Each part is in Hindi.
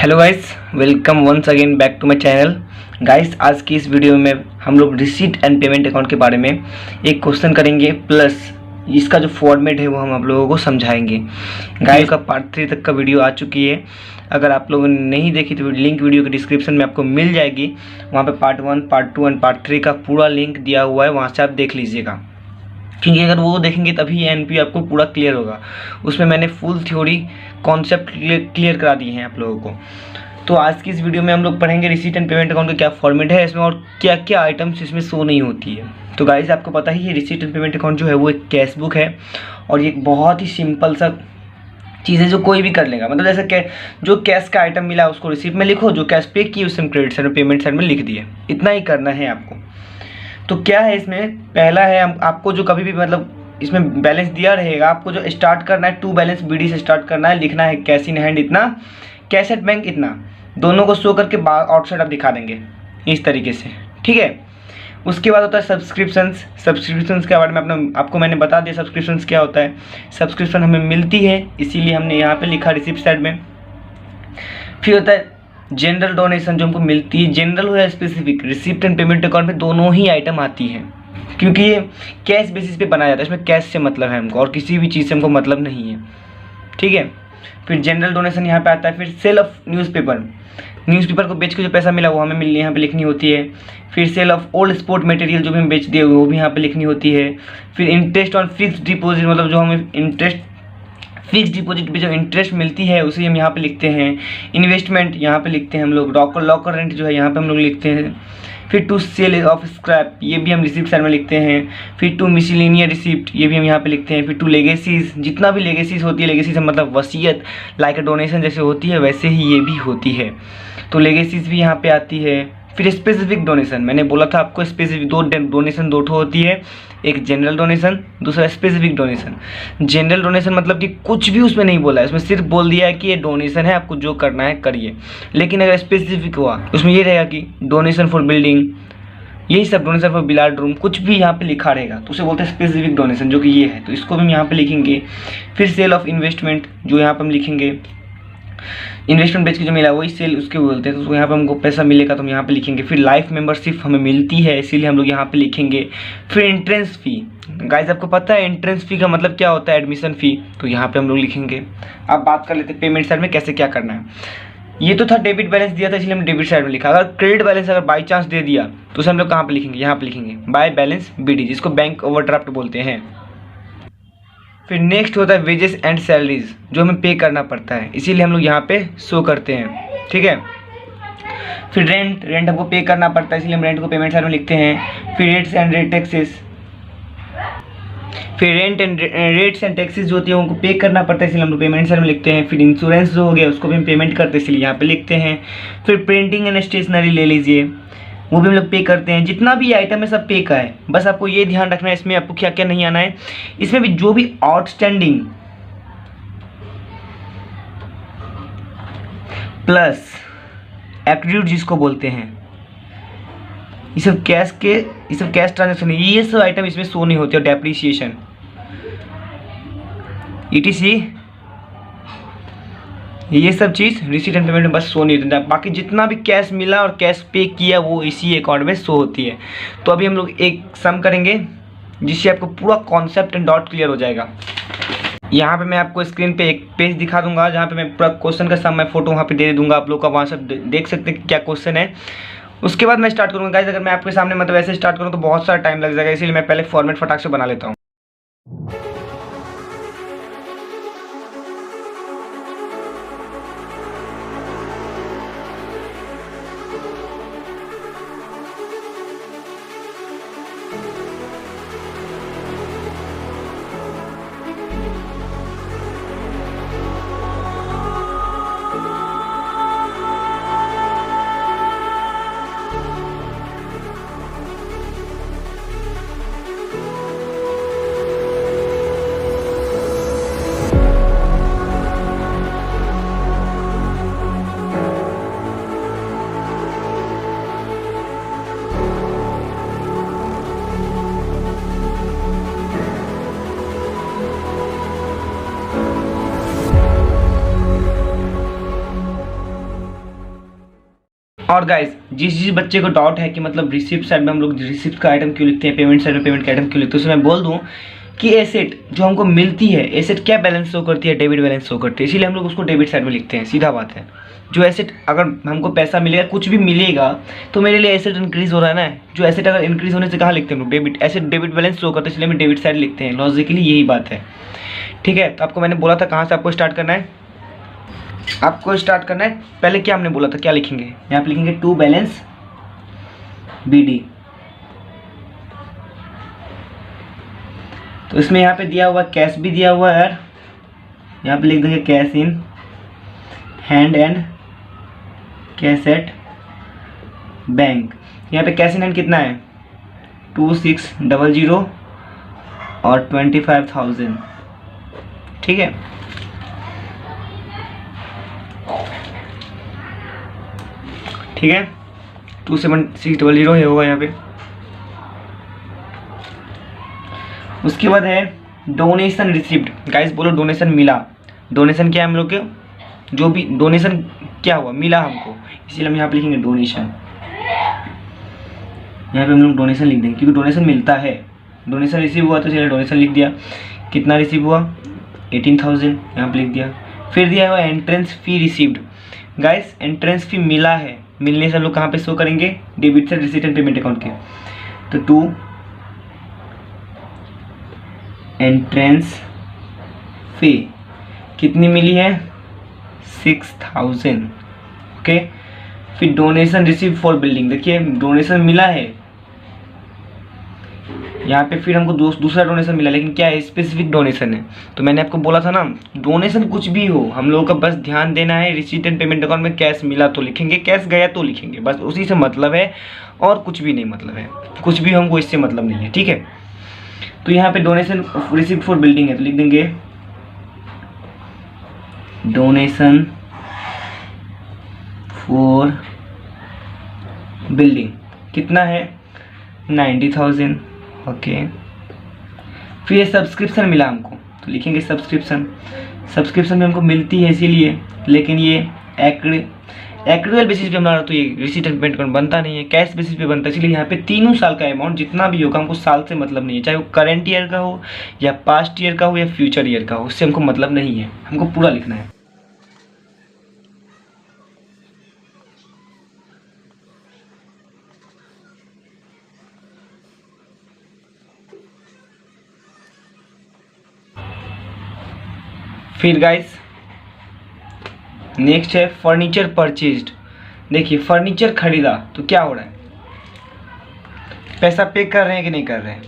Hello guys, welcome once again back to my channel. Guys, आज की इस वीडियो में हम लोग रिसीट एंड पेमेंट अकाउंट के बारे में एक क्वेश्चन करेंगे, प्लस इसका जो फॉर्मेट है वो हम आप लोगों को समझाएंगे। गाइस का पार्ट 3 तक का वीडियो आ चुकी है। अगर आप लोगों ने नहीं देखी तो लिंक वीडियो के डिस्क्रिप्शन में आपको मिल जाएगी। वहाँ पे पार्ट 1, पार्ट 2 एंड पार्ट 3 का पूरा लिंक दिया हुआ है, वहाँ से आप देख लीजिएगा, क्योंकि अगर वो देखेंगे तभी एनपी आपको पूरा क्लियर होगा। उसमें मैंने फुल थ्योरी कॉन्सेप्ट क्लियर करा दिए हैं आप लोगों को। तो आज की इस वीडियो में हम लोग पढ़ेंगे रिसीट एंड पेमेंट अकाउंट का क्या फॉर्मेट है इसमें और क्या क्या आइटम्स इसमें शो नहीं होती है। तो गाइस, आपको पता ही है रिसीट एंड पेमेंट अकाउंट जो है वो एक कैश बुक है और ये एक बहुत ही सिंपल सा चीज़ है जो कोई भी कर लेगा। मतलब जैसे जो कैश का आइटम मिला उसको रिसीट में लिखो, जो कैश पे की उसे हम क्रेडिट साइड में पेमेंट साइड में लिख दिए। इतना ही करना है आपको। तो क्या है इसमें, पहला है आपको जो कभी भी मतलब इसमें बैलेंस दिया रहेगा, आपको जो स्टार्ट करना है टू बैलेंस बीडी से स्टार्ट करना है, लिखना है कैश इन हैंड इतना, कैश एट बैंक इतना, दोनों को शो करके आउटसाइड आप दिखा देंगे इस तरीके से, ठीक है। उसके बाद होता है सब्सक्रिप्शंस के बारे में आपको मैंने बता दिया सब्सक्रिप्शंस क्या होता है। सब्सक्रिप्शन हमें मिलती है इसीलिए हमने यहाँ पे लिखा रिसिप्ट साइड में। फिर होता है जनरल डोनेशन जो हमको मिलती है, जनरल हो या specific, receipt and payment account में दोनों ही आइटम आती है, क्योंकि ये कैश बेसिस पे बनाया जाता है। इसमें कैश से मतलब है हमको और किसी भी चीज़ से हमको मतलब नहीं है, ठीक है। फिर जनरल डोनेशन यहाँ पे आता है। फिर सेल ऑफ न्यूज़पेपर को बेच के जो पैसा मिला वो हमें यहाँ पे लिखनी होती है। फिर sale of old sport material जो भी हम बेच दिए वो भी यहाँ पे लिखनी होती है। फिर इंटरेस्ट ऑन फिक्स्ड डिपॉजिट, मतलब जो हमें फिक्स डिपॉजिट पे जो इंटरेस्ट मिलती है उसे हम यहाँ पे लिखते हैं। इन्वेस्टमेंट यहाँ पे लिखते हैं हम लोग। लॉकर रेंट जो है यहाँ पे हम लोग लिखते हैं। फिर टू सेल ऑफ स्क्रैप ये भी हम रिसिप्ट साइड में लिखते हैं। फिर टू मिसलिनियर रिसिप्ट ये भी हम यहाँ पे लिखते हैं। फिर टू लेगेसीज, जितना भी लेगेसीज होती है, लेगेसीज मतलब वसीयत, लाइक डोनेशन जैसे होती है वैसे ही ये भी होती है, तो लेगेसीज भी यहाँ पे आती है। फिर स्पेसिफिक डोनेशन, मैंने बोला था आपको स्पेसिफिक डोनेशन दो ठो होती है, एक जनरल डोनेशन, दूसरा स्पेसिफिक डोनेशन। जनरल डोनेशन मतलब कि कुछ भी उसमें नहीं बोला है, उसमें सिर्फ बोल दिया है कि ये डोनेशन है, आपको जो करना है करिए। लेकिन अगर स्पेसिफिक हुआ उसमें ये रहेगा कि डोनेशन फॉर बिल्डिंग, यही सब, डोनेशन फॉर बिलार्ड रूम, कुछ भी यहाँ पे लिखा रहेगा तो उसे बोलते हैं स्पेसिफिक डोनेशन, जो कि ये है, तो इसको भी हम यहाँ पे लिखेंगे। फिर सेल ऑफ इन्वेस्टमेंट जो यहाँ पर हम लिखेंगे, इन्वेस्टमेंट बेच के जो मिला वही सेल उसके बोलते हैं, तो उसको यहाँ पे हमको पैसा मिलेगा तो हम यहाँ पे लिखेंगे। फिर लाइफ मेंबरशिप हमें मिलती है इसीलिए हम लोग यहाँ पे लिखेंगे। फिर एंट्रेंस फ़ी, गाइस आपको पता है एंट्रेंस फ़ी का मतलब क्या होता है, एडमिशन फ़ी, तो यहाँ पे हम लोग लिखेंगे। अब बात कर लेते हैं पेमेंट साइड में कैसे क्या करना है। ये तो था डेबिट बैलेंस दिया था इसलिए हमने डेबिट साइड में लिखा। अगर क्रेडिट बैलेंस अगर बाई चांस दे दिया तो उसे हम लोग कहाँ पर लिखेंगे, यहाँ पर लिखेंगे बाय बैलेंस BD, जिसको बैंक ओवरड्राफ्ट बोलते हैं। फिर नेक्स्ट होता है वेजेस एंड सैलरीज जो हमें पे करना पड़ता है, इसीलिए हम लोग यहाँ पे शो करते हैं, ठीक है। फिर रेंट हमको पे करना पड़ता है इसलिए हम रेंट को पेमेंट साइड में लिखते हैं। फिर रेट्स एंड टैक्सेस, फिर रेट्स एंड टैक्सेस जो होती है उनको पे करना पड़ता है इसलिए हम लोग पेमेंट साइड में लिखते हैं। फिर इंश्योरेंस जो हो गया उसको भी हम पेमेंट करते हैं इसलिए यहाँ पे लिखते हैं। फिर प्रिंटिंग एंड स्टेशनरी ले लीजिए, वो भी हम लोग पे करते हैं। जितना भी आइटम है सब पे का है, बस आपको ये ध्यान रखना है इसमें आपको क्या क्या नहीं आना है। इसमें भी जो भी आउटस्टैंडिंग प्लस एक्टिव जिसको बोलते हैं, ये सब कैश ट्रांजेक्शन, ये सब आइटम इसमें शो नहीं होते। और डेप्रिसिएशन ETC ये सब चीज़ रिसीट एंड पेमेंट में बस शो नहीं होता। बाकी जितना भी कैश मिला और कैश पे किया वो इसी अकाउंट में शो होती है। तो अभी हम लोग एक सम करेंगे जिससे आपको पूरा कॉन्सेप्ट एंड डॉट क्लियर हो जाएगा। यहाँ पे मैं आपको स्क्रीन पे एक पेज दिखा दूंगा जहाँ पे मैं पूरा क्वेश्चन का सम मैं फोटो वहाँ पे दे दूंगा, आप लोग का वहाँ से देख सकते हैं क्या क्वेश्चन है। उसके बाद मैं स्टार्ट करूँगा। गाइस अगर मैं आपके सामने मतलब ऐसे स्टार्ट करूँ तो बहुत सारा टाइम लग जाएगा, इसीलिए मैं पहले फॉर्मेट फटाक से बना लेता हूँ। और गाइस जिस बच्चे को डाउट है कि मतलब रिसिप्ट साइड में हम लोग रिसिप्ट का आइटम क्यों लिखते हैं, पेमेंट साइड में पेमेंट का आइटम क्यों लिखते हैं, उसमें मैं बोल दूं कि एसेट जो हमको मिलती है, एसेट क्या बैलेंस शो करती है, डेबिट बैलेंस शो करती है, इसीलिए हम लोग उसको डेबिट साइड में लिखते हैं, सीधा बात है। जो एसेट अगर हमको पैसा मिलेगा, कुछ भी मिलेगा, तो मेरे लिए एसेट इंक्रीज हो रहा है ना। जो एसेट अगर इंक्रीज होने से कहाँ लिखते हैं हम लोग, debit. Asset debit balance show करते हैं, इसलिए हम डेबिट साइड लिखते हैं, लॉजिकली यही बात है। ठीक है, तो आपको मैंने बोला था कहाँ से आपको स्टार्ट करना है। आपको स्टार्ट करना है, पहले क्या हमने बोला था, क्या लिखेंगे, यहाँ पे लिखेंगे टू बैलेंस BD। तो इसमें यहाँ पे दिया हुआ कैश भी दिया हुआ है यार, यहाँ पे लिख देंगे cash in hand and cash at bank. यहाँ पे कैश इन हैंड कितना है, 2600 और 25,000। ठीक है, ठीक है, 27,600 ये होगा यहाँ पे। उसके बाद है डोनेशन रिसिप्ट। गाइस बोलो डोनेशन मिला। डोनेशन क्या है हम लोग के, जो भी डोनेशन क्या हुआ, मिला हमको, इसीलिए हम यहाँ पे लिखेंगे डोनेशन। यहाँ पे हम लोग डोनेशन लिख देंगे क्योंकि डोनेशन मिलता है। डोनेशन रिसीव हुआ तो चलिए डोनेशन लिख दिया। कितना रिसीव हुआ, 18,000, यहाँ पे लिख दिया। फिर दिया हुआ entrance fee received. Guys entrance fee मिला है, मिलने से हम लोग कहाँ पे शो करेंगे, डेबिट से रिसीट एंड पेमेंट अकाउंट के। तो टू एंट्रेंस फी कितनी मिली है, 6,000। ओके, फिर डोनेशन रिसीव फॉर बिल्डिंग, देखिए डोनेशन मिला है यहाँ पे, फिर हमको दूसरा डोनेशन मिला, लेकिन क्या है, स्पेसिफिक डोनेशन है। तो मैंने आपको बोला था ना, डोनेशन कुछ भी हो, हम लोगों का बस ध्यान देना है, रिसीट एंड पेमेंट अकाउंट में कैश मिला तो लिखेंगे, कैश गया तो लिखेंगे, बस उसी से मतलब है, और कुछ भी नहीं मतलब है, कुछ भी हमको इससे मतलब नहीं है। ठीक है, तो यहाँ पे डोनेशन रिसीव्ड फॉर बिल्डिंग है, तो लिख देंगे डोनेशन फॉर बिल्डिंग। कितना है, 90,000। ओके, फिर ये सब्सक्रिप्शन मिला हमको, तो लिखेंगे सब्सक्रिप्शन। सब्सक्रिप्शन भी हमको मिलती है इसीलिए, लेकिन ये एक्चुअल बेसिस पे हमारा तो ये रिसीट एंड पेमेंट अकाउंट बनता नहीं है, कैश बेसिस पे बनता है। इसलिए यहाँ पे तीनों साल का अमाउंट जितना भी होगा, हमको साल से मतलब नहीं है, चाहे वो करंट ईयर का हो या पास्ट ईयर का हो या फ्यूचर ईयर का हो, उससे हमको मतलब नहीं है, हमको पूरा लिखना है। फिर गाइस नेक्स्ट है फर्नीचर परचेज्ड। देखिए फर्नीचर खरीदा तो क्या हो रहा है, पैसा पे कर रहे हैं कि नहीं कर रहे हैं,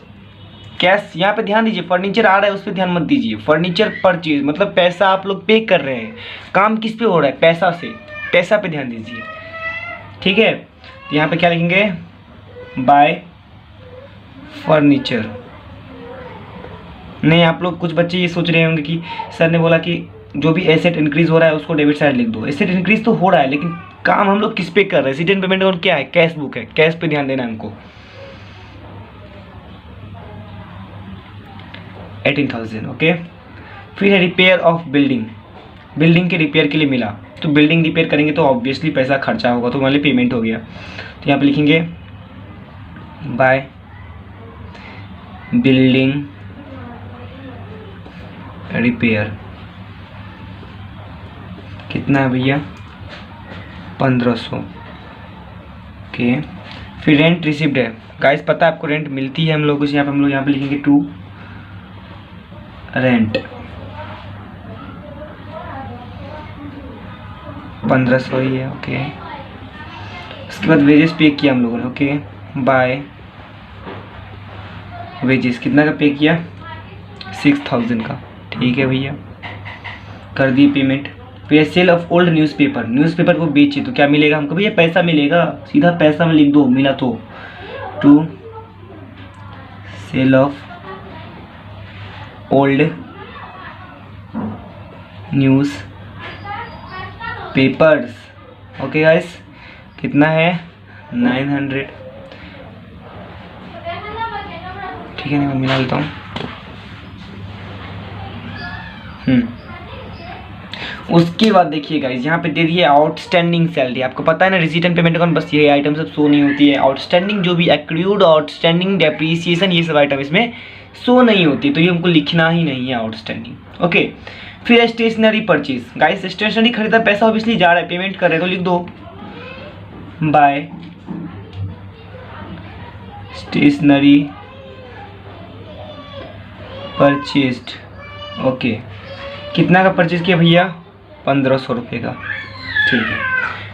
कैश। यहाँ पे ध्यान दीजिए, फर्नीचर आ रहा है उस पर ध्यान मत दीजिए। फर्नीचर परचेज मतलब पैसा आप लोग पे कर रहे हैं, काम किस पे हो रहा है, पैसा से, पैसा पे ध्यान दीजिए। ठीक है, तो यहाँ पे क्या लिखेंगे, बाय फर्नीचर। नहीं, आप लोग कुछ बच्चे ये सोच रहे होंगे कि सर ने बोला कि जो भी एसेट इंक्रीज हो रहा है उसको डेबिट साइड लिख दो। एसेट इंक्रीज तो हो रहा है, लेकिन काम हम लोग किस पे कर रहे हैं, रिसीट एंड पेमेंट अकाउंट क्या है, कैश बुक है, कैश पे ध्यान देना है हमको। 18,000। ओके, फिर है रिपेयर ऑफ बिल्डिंग। बिल्डिंग के रिपेयर के लिए मिला, तो बिल्डिंग रिपेयर करेंगे तो ऑब्वियसली पैसा खर्चा होगा, तो हमारे पेमेंट हो गया। तो यहाँ पे लिखेंगे बाय बिल्डिंग रिपेयर। कितना है भैया, 1500। ओके, फिर रेंट रिसिप्ट है। गाइस पता है आपको रेंट मिलती है हम लोग को, हम लोग यहाँ पे लिखेंगे टू रेंट, 1500 ही है। ओके, उसके बाद वेजेस पे किया हम लोगों ने। ओके, बाय वेजेस कितना का पे किया, 6,000 का। ठीक है भैया, कर दी पेमेंट। फिर sale of old newspaper, newspaper को बेचे तो क्या मिलेगा हमको भैया, पैसा मिलेगा, सीधा पैसा में लिख दो, मिला तो। To sale of old newspapers. Okay guys, कितना है, 900। ठीक है, मैं मिला लेता हूँ। उसके बाद देखिए गाइस, यहाँ पे दे दिए आउटस्टैंडिंग सैलरी। आपको पता है ना रिसीट एंड पेमेंट अकाउंट बस ये आइटम सब शो नहीं होती है। आउटस्टैंडिंग जो भी एक्रूड, आउटस्टैंडिंग, डेप्रीसिएशन, ये सब आइटम इसमें शो नहीं होती, तो ये हमको लिखना ही नहीं है आउटस्टैंडिंग। ओके, फिर स्टेशनरी परचेज। गाइस स्टेशनरी खरीदा पैसा ऑब्वियसली जा रहा है, पेमेंट कर रहे हैं तो लिख दो बाय स्टेशनरी परचेज्ड। ओके, कितना का परचेज किया भैया? 1500 रुपये का, ठीक है।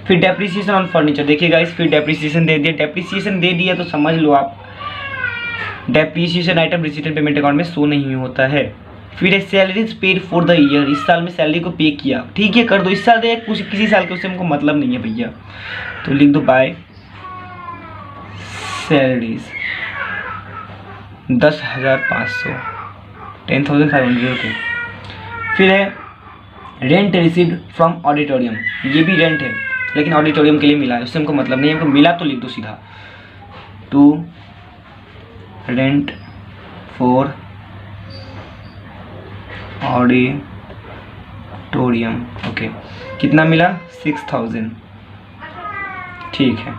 फिर डेप्रीसिएशन ऑन फर्नीचर। देखिए गाइस, फिर डेप्रीसिएशन दे दिया। डेप्रीसिएशन दे दिया तो समझ लो आप depreciation item receipt and payment account में शो नहीं होता है। फिर salaries paid for the year. इस साल में सैलरी को पे किया, ठीक है कर दो। इस साल दे किसी साल के, उससे हमको मतलब नहीं है भैया, तो लिख दो बाय सैलरीज 10,500, 10,500 रुपये। फिर है रेंट रिसीव्ड फ्रॉम ऑडिटोरियम। ये भी रेंट है लेकिन ऑडिटोरियम के लिए मिला है, उससे हमको मतलब नहीं है। हमको मिला तो लिख दो सीधा to rent for auditorium. Okay, कितना मिला? 6,000, ठीक है।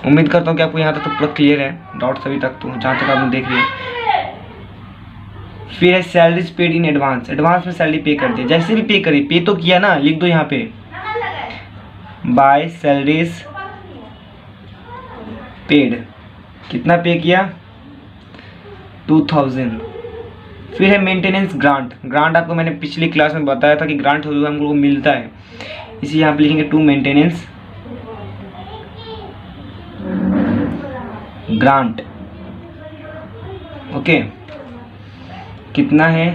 उम्मीद करता हूँ कि आपको यहाँ तक तो पूरा क्लियर है, डाउट्स अभी तक तो जहाँ तक आपने देख लिया। फिर है salaries paid in advance. Advance में सैलरी पे कर दी, जैसे भी पे करी, पे तो किया ना, लिख दो यहाँ पे बाय सैलरीज पेड। कितना पे किया? 2,000। फिर है मेंटेनेंस ग्रांट। ग्रांट आपको मैंने पिछली क्लास में बताया था कि ग्रांट हम लोगों को मिलता है, इसी यहाँ पे लिखेंगे टू मेंटेनेंस ग्रांट। ओके, कितना है?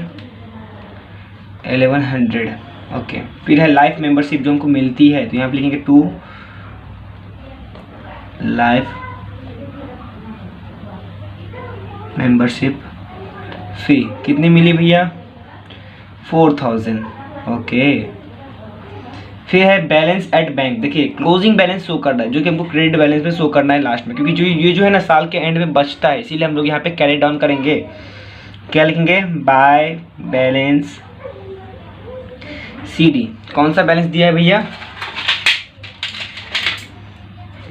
1100। ओके, फिर है लाइफ मेंबरशिप जो हमको मिलती है, तो यहाँ पे लिखेंगे टू लाइफ मेंबरशिप फी। कितनी मिली भैया? 4,000। ओके, फिर है बैलेंस एट बैंक। देखिए क्लोजिंग बैलेंस शो करना है, जो कि हमको क्रेडिट बैलेंस में शो करना है लास्ट में, क्योंकि ये जो है ना साल के एंड में बचता है, इसीलिए हम लोग यहाँ पे कैरी डाउन करेंगे। क्या लिखेंगे? By balance CD। कौन सा बैलेंस दिया है भैया?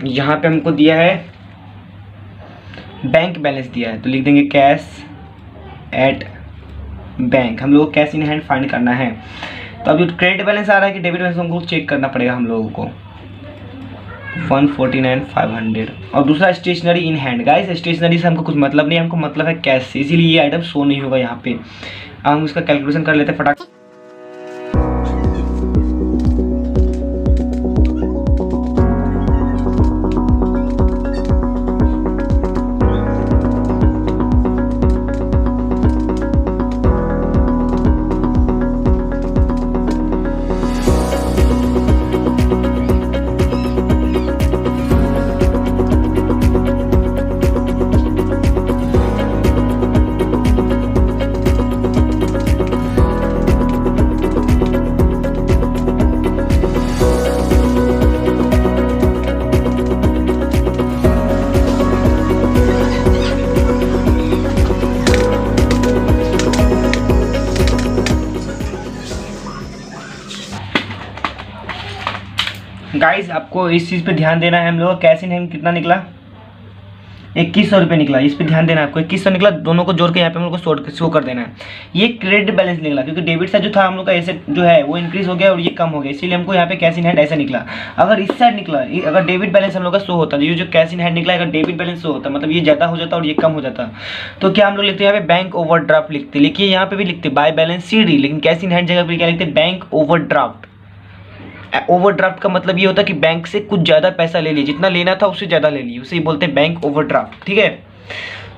यहाँ पे हमको दिया है बैंक बैलेंस दिया है, तो लिख देंगे कैश एट बैंक। हम लोग को कैश इन हैंड फाइंड करना है। तो अब जो क्रेडिट बैलेंस आ रहा है कि डेबिट बैलेंस, हमको चेक करना पड़ेगा हम लोगों को। 149,500। और दूसरा stationery in hand. Guys stationery से हमको कुछ मतलब नहीं है, हमको मतलब है कैश से, इसीलिए ये आइटम शो नहीं होगा यहाँ पे। अब हम इसका कैलकुलेशन कर लेते हैं फटाक। गाइस आपको इस चीज़ पे ध्यान देना है। हम लोग का कैश इन हैंड कितना निकला? 2100 रुपये निकला। इस पे ध्यान देना है आपको, 2100 निकला, दोनों को जोड़ के यहाँ पे हम लोग को शो कर देना है। ये क्रेडिट बैलेंस निकला, क्योंकि डेबिट साइड जो था हम लोग का एसेट जो है वो इंक्रीज हो गया और ये कम हो गया, इसीलिए हमको यहाँ पे कैश इन हैंड ऐसा निकला। अगर इस साइड निकला, अगर डेबिट बैलेंस हम लोग का शो होता, ये जो कैश इन हैंड निकला, अगर डेबिट बैलेंस शो होता, मतलब ये ज़्यादा हो जाता और ये कम हो जाता, तो क्या हम लोग लिखते हैं यहाँ पे बैंक ओवरड्राफ्ट लिखते। लिखिए यहाँ पे भी लिखते बाय बैलेंस CD, लेकिन कैश इन हैंड जगह पर क्या लिखते? Bank overdraft. ओवरड्राफ्ट का मतलब ये होता है कि बैंक से कुछ ज़्यादा पैसा ले लिए, जितना लेना था उससे ज़्यादा ले लिए, उसे ही बोलते हैं बैंक ओवरड्राफ्ट। ठीक है,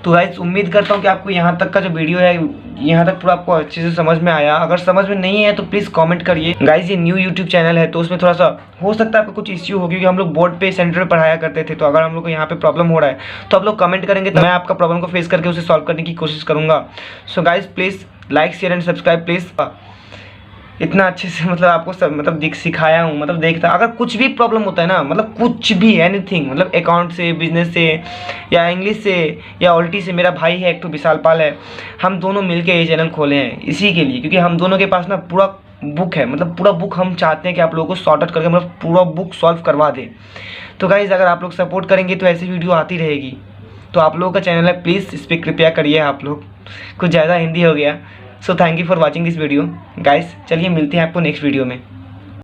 तो गाइस उम्मीद करता हूँ कि आपको यहाँ तक का जो वीडियो है, यहाँ तक पूरा आपको अच्छे से समझ में आया। अगर समझ में नहीं है तो प्लीज़ कमेंट करिए। गाइस ये न्यू यूट्यूब चैनल है, तो उसमें थोड़ा सा हो सकता है आपको कुछ इश्यू हो, क्योंकि हम लोग बोर्ड पे सेंटर पे पढ़ाया करते थे, तो अगर हम लोग को यहाँ पे प्रॉब्लम हो रहा है तो आप लोग कमेंट करेंगे, तो मैं आपका प्रॉब्लम को फेस करके उसे सॉल्व करने की कोशिश करूँगा। So guys please like share and subscribe please. इतना अच्छे से मतलब आपको सब मतलब सिखाया हूँ, मतलब देखता अगर कुछ भी प्रॉब्लम होता है ना, मतलब कुछ भी एनीथिंग, मतलब अकाउंट से, बिजनेस से, या इंग्लिश से, या उल्टी से। मेरा भाई है एक तो विशाल पाल है, हम दोनों मिलके ये चैनल खोले हैं इसी के लिए, क्योंकि हम दोनों के पास ना पूरा बुक है, मतलब पूरा बुक हम चाहते हैं कि आप लोगों को सॉर्ट आउट करके मतलब पूरा बुक सॉल्व करवा दे। तो गाइज़ अगर आप लोग सपोर्ट करेंगे तो ऐसी वीडियो आती रहेगी। तो आप लोगों का चैनल है, प्लीज़ इस पर कृपया करिए। आप लोग कुछ ज़्यादा हिंदी हो गया। So thank you for watching this video guys. चलिए मिलते हैं आपको नेक्स्ट वीडियो में।